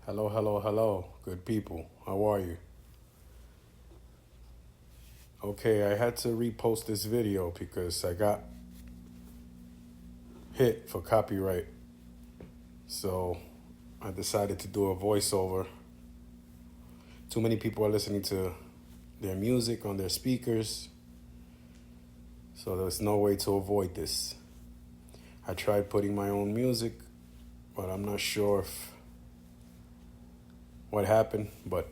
Hello, hello, hello, good people. How are you? Okay, I had to repost this video because I got hit for copyright. So I decided to do a voiceover. Too many people are listening to their music on their speakers. So there's no way to avoid this. I tried putting my own music, but I'm not sure if what happened. But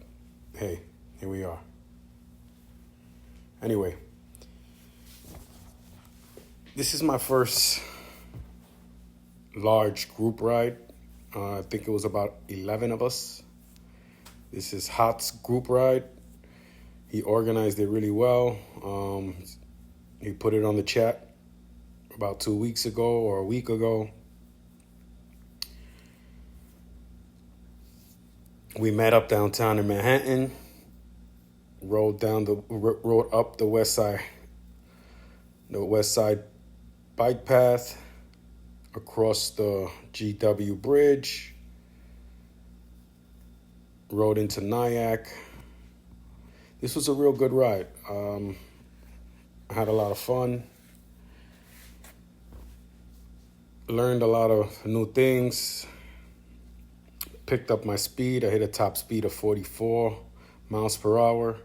hey, here we are. Anyway, this is my first large group ride. I think it was about 11 of us. This is Hott's group ride. He organized it really well. He put it on the chat about 2 weeks ago or a week ago. We met up downtown in Manhattan, rode up the west side bike path, across the GW bridge, rode into Nyack. This was a real good ride. I had a lot of fun. Learned a lot of new things. Picked up my speed. I hit a top speed of 44 miles per hour.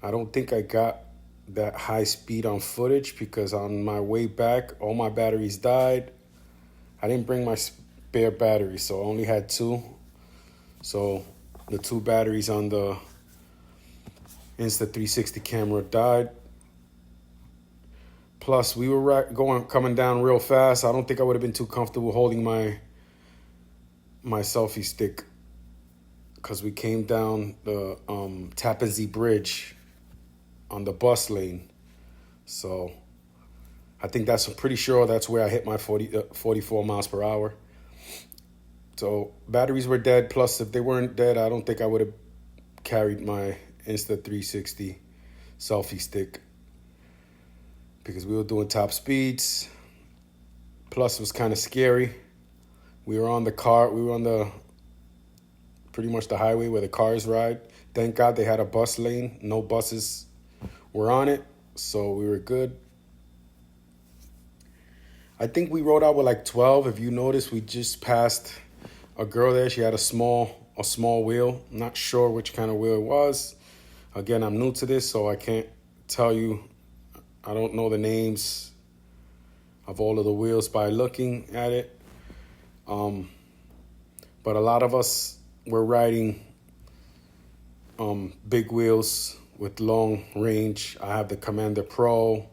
I don't think I got that high speed on footage because on my way back, all my batteries died. I didn't bring my spare batteries, so I only had two. So the two batteries on the Insta360 camera died. Plus, we were coming down real fast. I don't think I would have been too comfortable holding my selfie stick because we came down the Tappan Zee Bridge on the bus lane. So I think I'm pretty sure that's where I hit my 44 miles per hour. So batteries were dead. Plus, if they weren't dead, I don't think I would have carried my Insta360 selfie stick because we were doing top speeds. Plus, it was kind of scary. We were on the pretty much the highway where the cars ride. Thank God they had a bus lane. No buses were on it, so we were good. I think we rode out with like 12. If you notice, we just passed a girl there. She had a small wheel. I'm not sure which kind of wheel it was. Again, I'm new to this, so I can't tell you. I don't know the names of all of the wheels by looking at it. But a lot of us were riding big wheels with long range. I have the Commander Pro.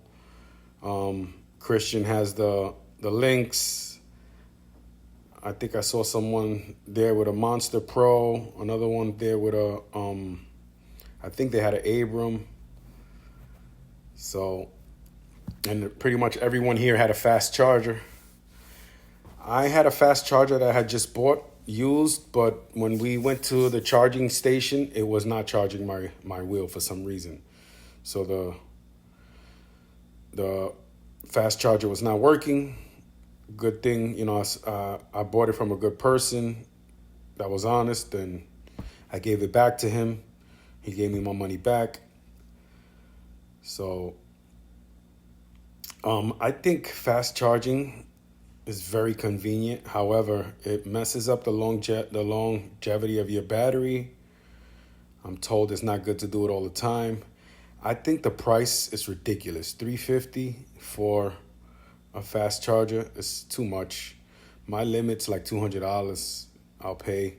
Christian has the Lynx. I think I saw someone there with a Monster Pro. Another one there with a, I think they had an Abram. So, and pretty much everyone here had a fast charger. I had a fast charger that I had just bought, used, but when we went to the charging station, it was not charging my wheel for some reason. So the fast charger was not working. Good thing, I bought it from a good person that was honest, and I gave it back to him. He gave me my money back. So I think fast charging is very convenient. However, it messes up the longevity of your battery. I'm told it's not good to do it all the time. I think the price is ridiculous. $350 for a fast charger is too much. My limit's like $200 I'll pay,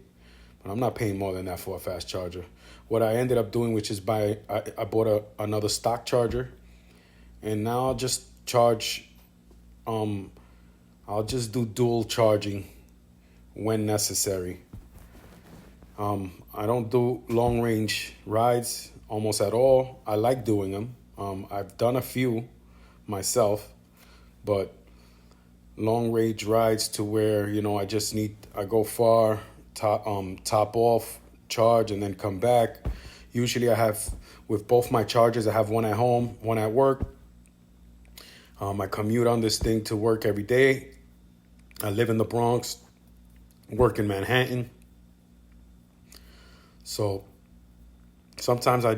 but I'm not paying more than that for a fast charger. What I ended up doing, which is I bought another stock charger, and now I'll just charge, I'll just do dual charging when necessary. I don't do long range rides almost at all. I like doing them. I've done a few myself, but long range rides to where, I go far, top off, charge, and then come back. Usually I have, with both my chargers, I have one at home, one at work. I commute on this thing to work every day. I live in the Bronx, work in Manhattan. So sometimes I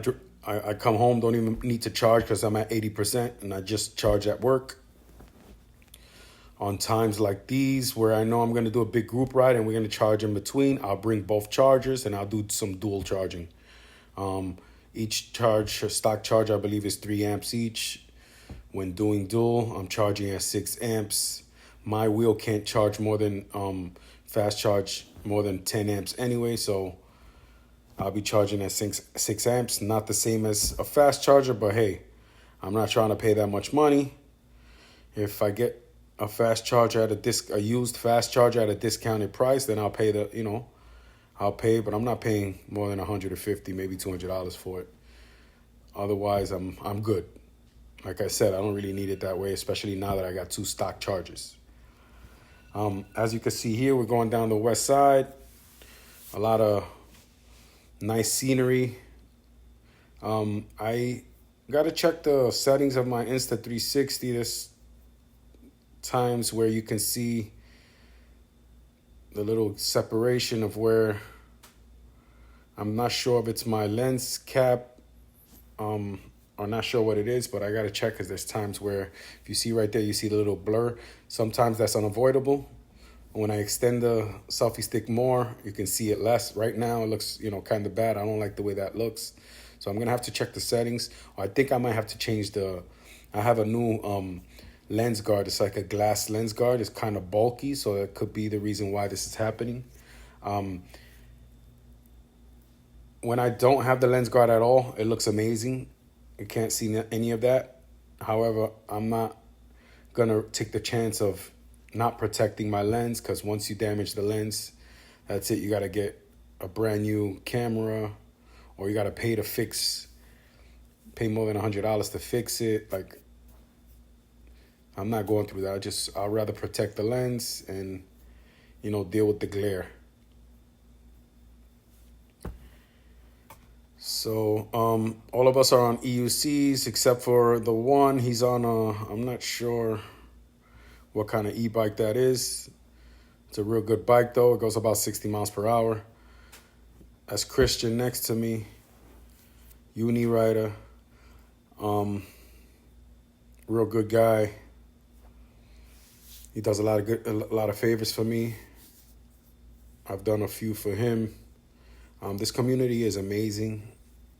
come home, don't even need to charge because I'm at 80%, and I just charge at work. On times like these where I know I'm going to do a big group ride and we're going to charge in between, I'll bring both chargers and I'll do some dual charging. Each stock charge, I believe, is 3 amps each. When doing dual, I'm charging at 6 amps. My wheel can't charge more than fast charge more than 10 amps anyway, so I'll be charging at 6 amps. Not the same as a fast charger, but hey, I'm not trying to pay that much money. If I get a fast charger a used fast charger at a discounted price, then I'll pay I'll pay, but I'm not paying more than $150, maybe $200 for it. Otherwise, I'm good. Like I said, I don't really need it that way, especially now that I got 2 stock chargers. As you can see here, we're going down the west side. A lot of nice scenery. I got to check the settings of my Insta360. There's times where you can see the little separation of where I'm not sure if it's my lens cap. I'm not sure what it is, but I got to check because there's times where if you see right there, you see the little blur. Sometimes that's unavoidable. When I extend the selfie stick more, you can see it less. Right now, it looks, kind of bad. I don't like the way that looks. So I'm going to have to check the settings. I think I might have to change I have a new lens guard. It's like a glass lens guard. It's kind of bulky, so that could be the reason why this is happening. When I don't have the lens guard at all, it looks amazing. You can't see any of that. However, I'm not going to take the chance of not protecting my lens, because once you damage the lens, that's it. You got to get a brand new camera, or you got to pay more than $100 to fix it. Like, I'm not going through that. I'd rather protect the lens and, deal with the glare. So all of us are on EUCs except for the one. He's on I'm not sure what kind of e-bike that is. It's a real good bike though. It goes about 60 miles per hour. That's Christian next to me. Unirider. Real good guy. He does a lot of favors for me. I've done a few for him. This community is amazing.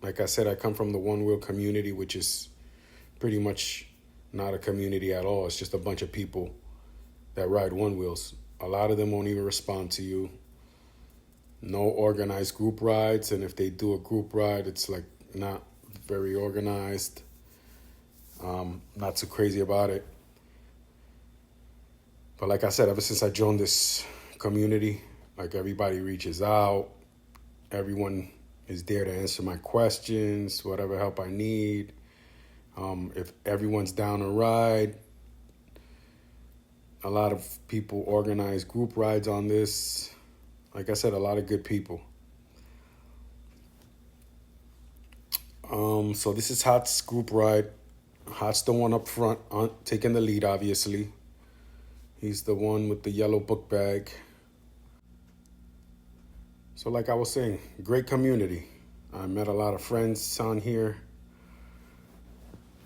Like I said, I come from the one-wheel community, which is pretty much not a community at all. It's just a bunch of people that ride one-wheels. A lot of them won't even respond to you. No organized group rides, and if they do a group ride, it's like not very organized. Not too crazy about it. But like I said, ever since I joined this community, like everybody reaches out. Everyone is there to answer my questions, whatever help I need. If everyone's down a ride, a lot of people organize group rides on this. Like I said, a lot of good people. So this is Hott's group ride. Hott's the one up front, taking the lead, obviously. He's the one with the yellow book bag. So like I was saying, great community. I met a lot of friends on here.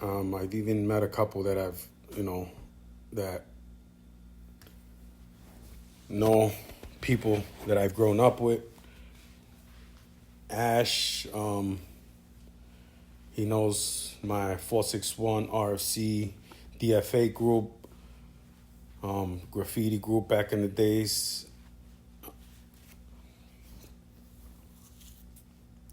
I've even met a couple that I've, that know people that I've grown up with. Ash, he knows my 461 RFC DFA group, graffiti group back in the days.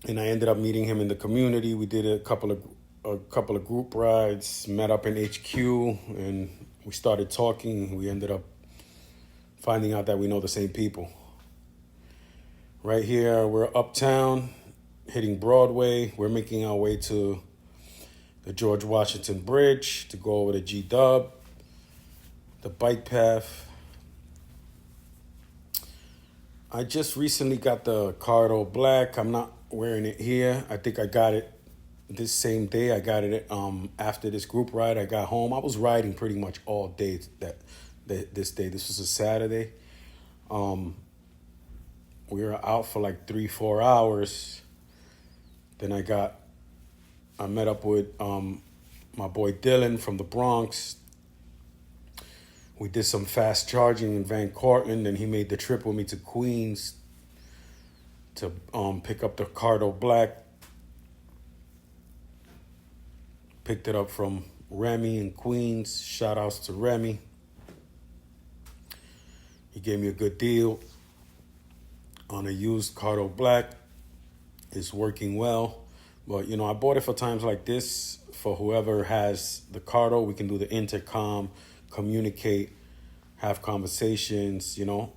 And I ended up meeting him in the community. We did a couple of group rides, met up in HQ, and we started talking. We ended up finding out that we know the same people. Right here, we're uptown, hitting Broadway. We're making our way to the George Washington Bridge to go over to G-Dub, the bike path. I just recently got the Cardo Black. I'm not wearing it here. I think I got it this same day. I got it after this group ride. I got home. I was riding pretty much all day this day. This was a Saturday. we were out for like 3-4 hours. Then I met up with my boy Dylan from the Bronx. We did some fast charging in Van Cortlandt, and he made the trip with me to Queens to pick up the Cardo Black. Picked it up from Remy in Queens. Shout outs to Remy. He gave me a good deal on a used Cardo Black. It's working well. But, you know, I bought it for times like this. For whoever has the Cardo, we can do the intercom, communicate, have conversations, you know.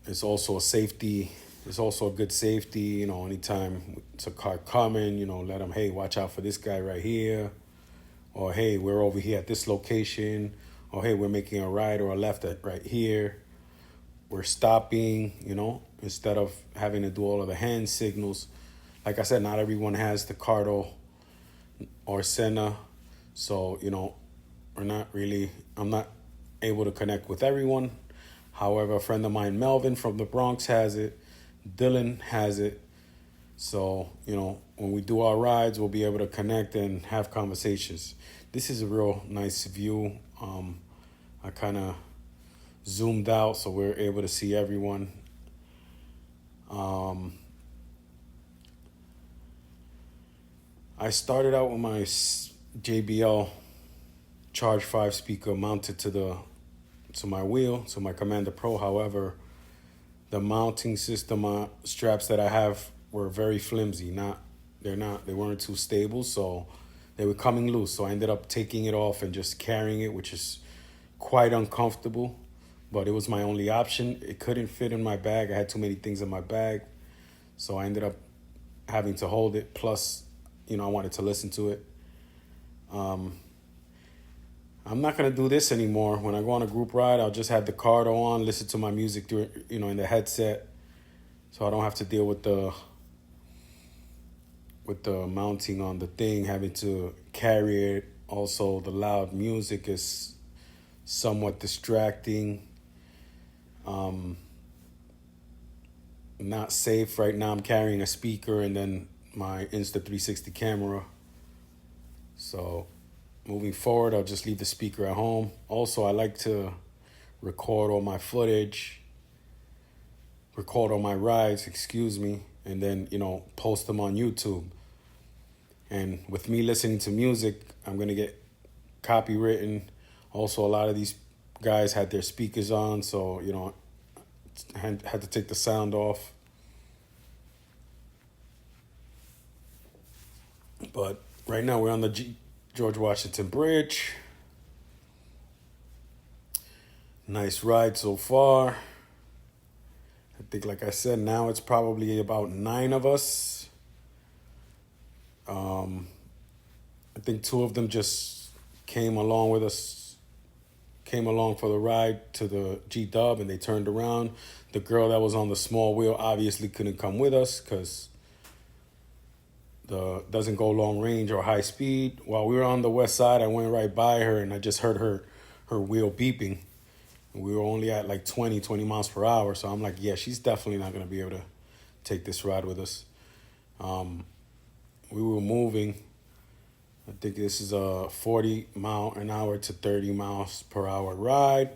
It's also a safety. It's also a good safety, you know, anytime it's a car coming, you know, let them, hey, watch out for this guy right here. Or, hey, we're over here at this location. Or, hey, we're making a right or a left at right here. We're stopping, you know, instead of having to do all of the hand signals. Like I said, not everyone has the Cardo or Senna. So, you know, I'm not able to connect with everyone. However, a friend of mine, Melvin from the Bronx, has it. Dylan has it. So, you know, when we do our rides, we'll be able to connect and have conversations. This is a real nice view. I kind of zoomed out so we're able to see everyone. I started out with my JBL Charge 5 speaker mounted to my wheel, to my Commander Pro. However, the mounting system straps that I have were very flimsy. They weren't too stable, so they were coming loose. So I ended up taking it off and just carrying it, which is quite uncomfortable, but it was my only option. It couldn't fit in my bag. I had too many things in my bag, so I ended up having to hold it. Plus, you know, I wanted to listen to it. I'm not going to do this anymore. When I go on a group ride, I'll just have the Cardo on, listen to my music through, you know, in the headset, so I don't have to deal with the mounting on the thing, having to carry it. Also, the loud music is somewhat distracting. Not safe. Right now I'm carrying a speaker and then my Insta360 camera. So moving forward, I'll just leave the speaker at home. Also, I like to record all my footage, record all my rides, and then, you know, post them on YouTube. And with me listening to music, I'm going to get copywritten. Also, a lot of these guys had their speakers on, so, you know, I had to take the sound off. But right now we're on the George Washington Bridge. Nice ride so far. I think, like I said, now it's probably about 9 of us. I think 2 of them just came along for the ride to the G-Dub, and they turned around. The girl that was on the small wheel obviously couldn't come with us because doesn't go long range or high speed. While we were on the west side, I went right by her, and I just heard her wheel beeping. And we were only at like 20 miles per hour, so I'm like, yeah, she's definitely not going to be able to take this ride with us. We were moving. I think this is a 40 mile an hour to 30 miles per hour ride,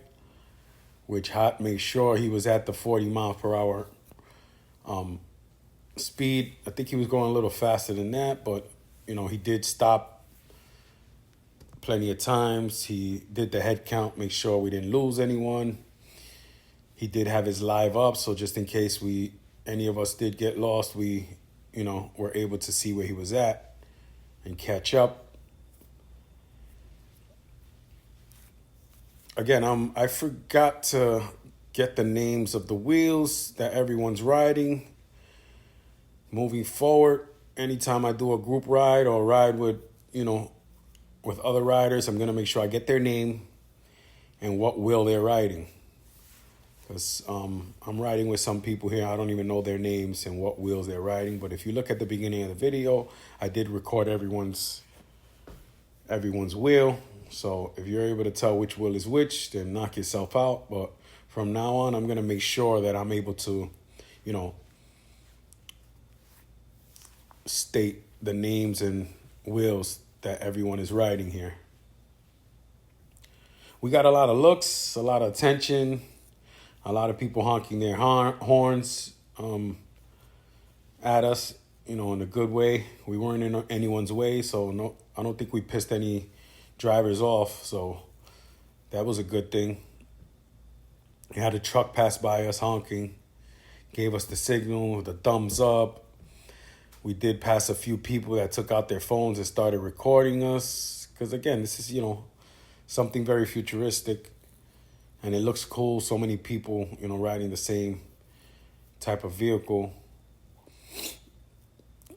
which Hott made sure he was at the 40 miles per hour speed. I think he was going a little faster than that, but, you know, he did stop plenty of times. He did the head count, make sure we didn't lose anyone. He did have his live up, so just in case any of us did get lost, we, you know, were able to see where he was at and catch up. Again, I forgot to get the names of the wheels that everyone's riding. Moving forward, anytime I do a group ride or ride with, you know, with other riders, I'm going to make sure I get their name and what wheel they're riding. Because I'm riding with some people here, I don't even know their names and what wheels they're riding. But if you look at the beginning of the video, I did record everyone's wheel. So if you're able to tell which wheel is which, then knock yourself out. But from now on, I'm going to make sure that I'm able to, you know, state the names and wheels that everyone is riding here. We got a lot of looks, a lot of attention, a lot of people honking their horns at us, you know, in a good way. We weren't in anyone's way, so no, I don't think we pissed any drivers off, so that was a good thing. We had a truck pass by us honking, gave us the signal, the thumbs up. We did pass a few people that took out their phones and started recording us. Because again, this is, you know, something very futuristic. And it looks cool. So many people, you know, riding the same type of vehicle.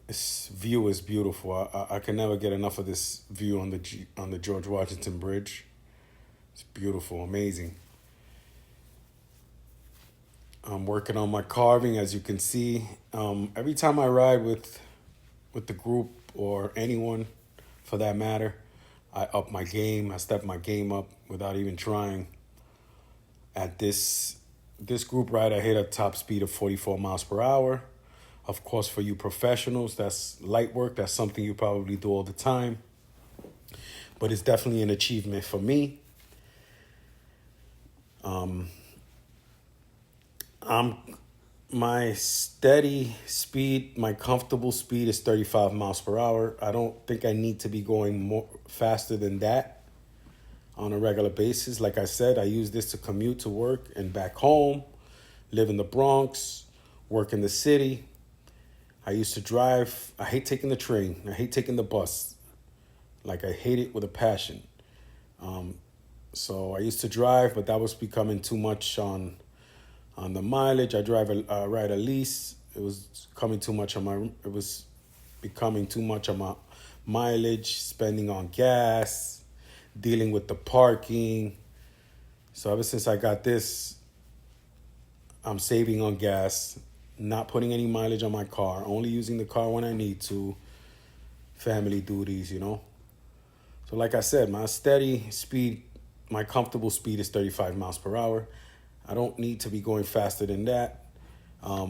This view is beautiful. I can never get enough of this view on the George Washington Bridge. It's beautiful, amazing. I'm working on my carving, as you can see. Every time I ride with the group or anyone for that matter, I up my game. I step my game up without even trying. At this group ride, I hit a top speed of 44 miles per hour. Of course, for you professionals, that's light work. That's something you probably do all the time. But it's definitely an achievement for me. My steady speed, my comfortable speed is 35 miles per hour. I don't think I need to be going more faster than that on a regular basis. Like I said, I use this to commute to work and back home, live in the Bronx, work in the city. I used to drive. I hate taking the train. I hate taking the bus. Like, I hate it with a passion. So I used to drive, but that was becoming too much on the mileage. I ride a lease. It was becoming too much on my mileage, spending on gas, dealing with the parking. So ever since I got this, I'm saving on gas, not putting any mileage on my car, only using the car when I need to, family duties, you know. So like I said, my steady speed, my comfortable speed is 35 miles per hour. I don't need to be going faster than that. I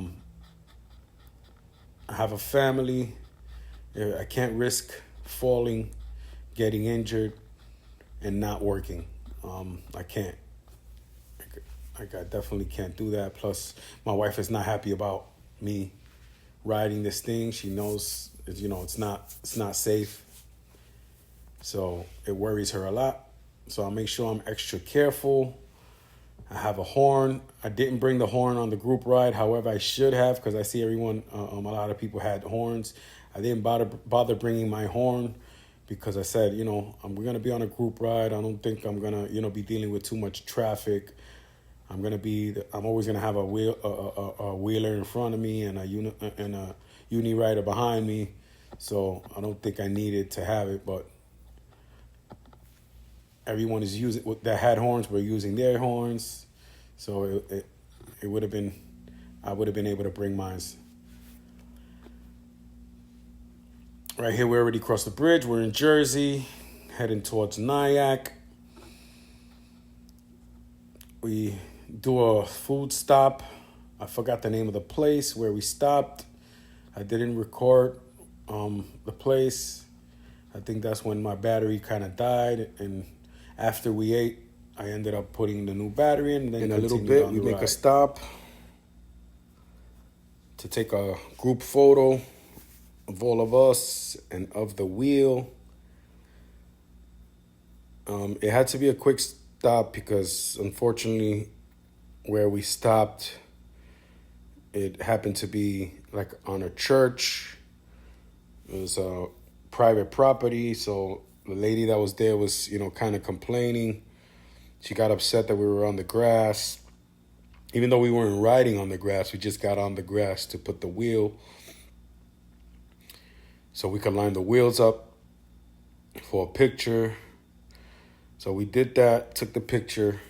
have a family. I can't risk falling, getting injured, and not working. I can't. I definitely can't do that. Plus, my wife is not happy about me riding this thing. She knows, you know, it's not safe. So it worries her a lot. So I'll make sure I'm extra careful. I have a horn. I didn't bring the horn on the group ride. However, I should have, because I see everyone, a lot of people had horns. I didn't bother bringing my horn because I said, you know, we're going to be on a group ride. I don't think I'm going to, you know, be dealing with too much traffic. I'm always going to have a wheeler in front of me and a Unirider behind me. So I don't think I needed to have it, but everyone is using that had horns were using their horns, so it would have been, I would have been able to bring mine. Right here, we already crossed the bridge. We're in Jersey, heading towards Nyack. We do a food stop. I forgot the name of the place where we stopped. I didn't record the place. I think that's when my battery kind of died, and after we ate, I ended up putting the new battery in. And then in a little bit, we make a stop to take a group photo of all of us and of the wheel. It had to be a quick stop because, unfortunately, where we stopped, it happened to be like on a church. It was a private property, so the lady that was there was, you know, kind of complaining. She got upset that we were on the grass. Even though we weren't riding on the grass, we just got on the grass to put the wheel so we could line the wheels up for a picture. So we did that, took the picture,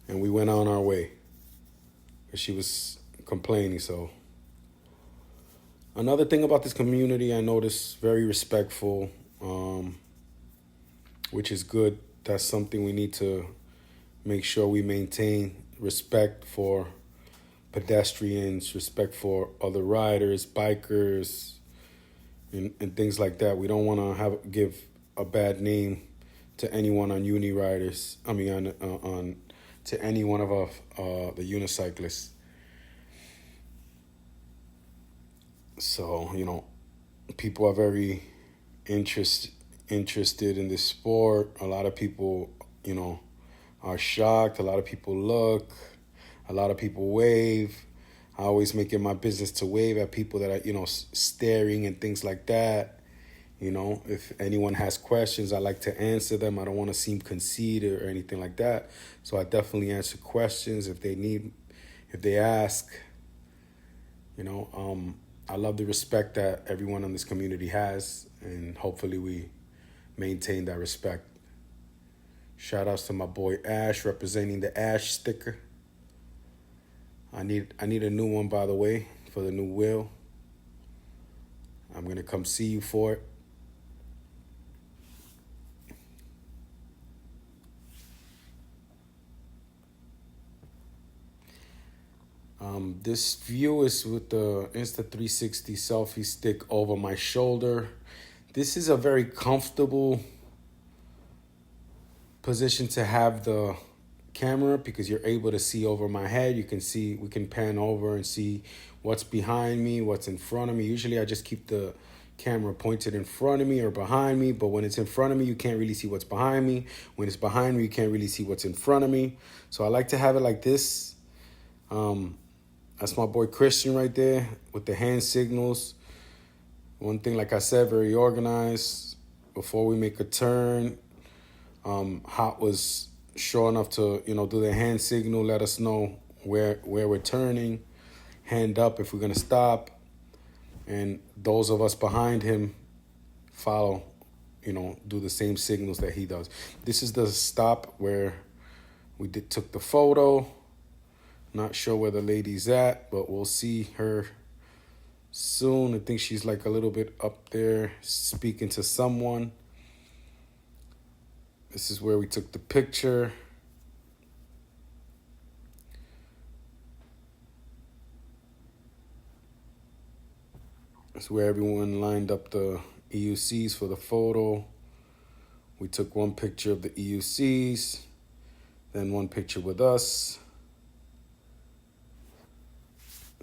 and we went on our way. She was complaining, so. Another thing about this community, I noticed, very respectful, which is good. That's something we need to make sure we maintain respect for pedestrians, respect for other riders, bikers, and things like that. We don't want to give a bad name to anyone on Uniriders. I mean, on to any one of the unicyclists. So people are very interested in this sport. A lot of people, are shocked. A lot of people look. A lot of people wave. I always make it my business to wave at people that are, staring and things like that. If anyone has questions, I like to answer them. I don't want to seem conceited or anything like that. So I definitely answer questions if they ask. I love the respect that everyone in this community has, and hopefully we maintain that respect. Shout outs to my boy Ash, representing the Ash sticker. I need a new one, by the way, for the new wheel. I'm going to come see you for it. This view is with the Insta360 selfie stick over my shoulder. This is a very comfortable position to have the camera because you're able to see over my head. We can pan over and see what's behind me, what's in front of me. Usually I just keep the camera pointed in front of me or behind me, but when it's in front of me, you can't really see what's behind me. When it's behind me, you can't really see what's in front of me. So I like to have it like this. That's my boy Christian right there with the hand signals. One thing, like I said, very organized. Before we make a turn, Hott was sure enough to, do the hand signal, let us know where we're turning, hand up if we're going to stop. And those of us behind him follow, do the same signals that he does. This is the stop where we took the photo. Not sure where the lady's at, but we'll see her soon. I think she's like a little bit up there speaking to someone. This is where we took the picture. It's where everyone lined up the EUCs for the photo. We took one picture of the EUCs, then one picture with us.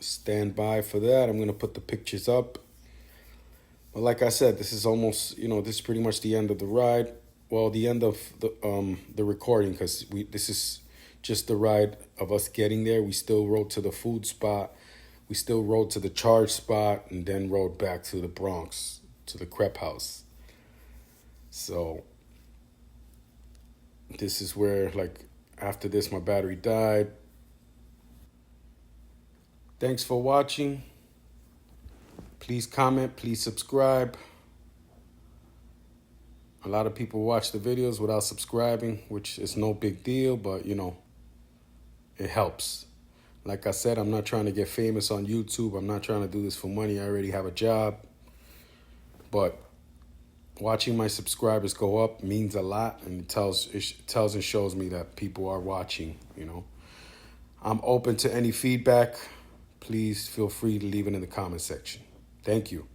Stand by for that. I'm going to put the pictures up. But like I said, this is almost, this is pretty much the end of the ride. Well, the end of the recording, because this is just the ride of us getting there. We still rode to the food spot. We still rode to the charge spot and then rode back to the Bronx, to the crepe house. So this is where, after this, my battery died. Thanks for watching. Please comment, please subscribe. A lot of people watch the videos without subscribing, which is no big deal, but it helps. Like I said, I'm not trying to get famous on YouTube. I'm not trying to do this for money. I already have a job. But watching my subscribers go up means a lot, and it tells and shows me that people are watching, I'm open to any feedback. Please feel free to leave it in the comment section. Thank you.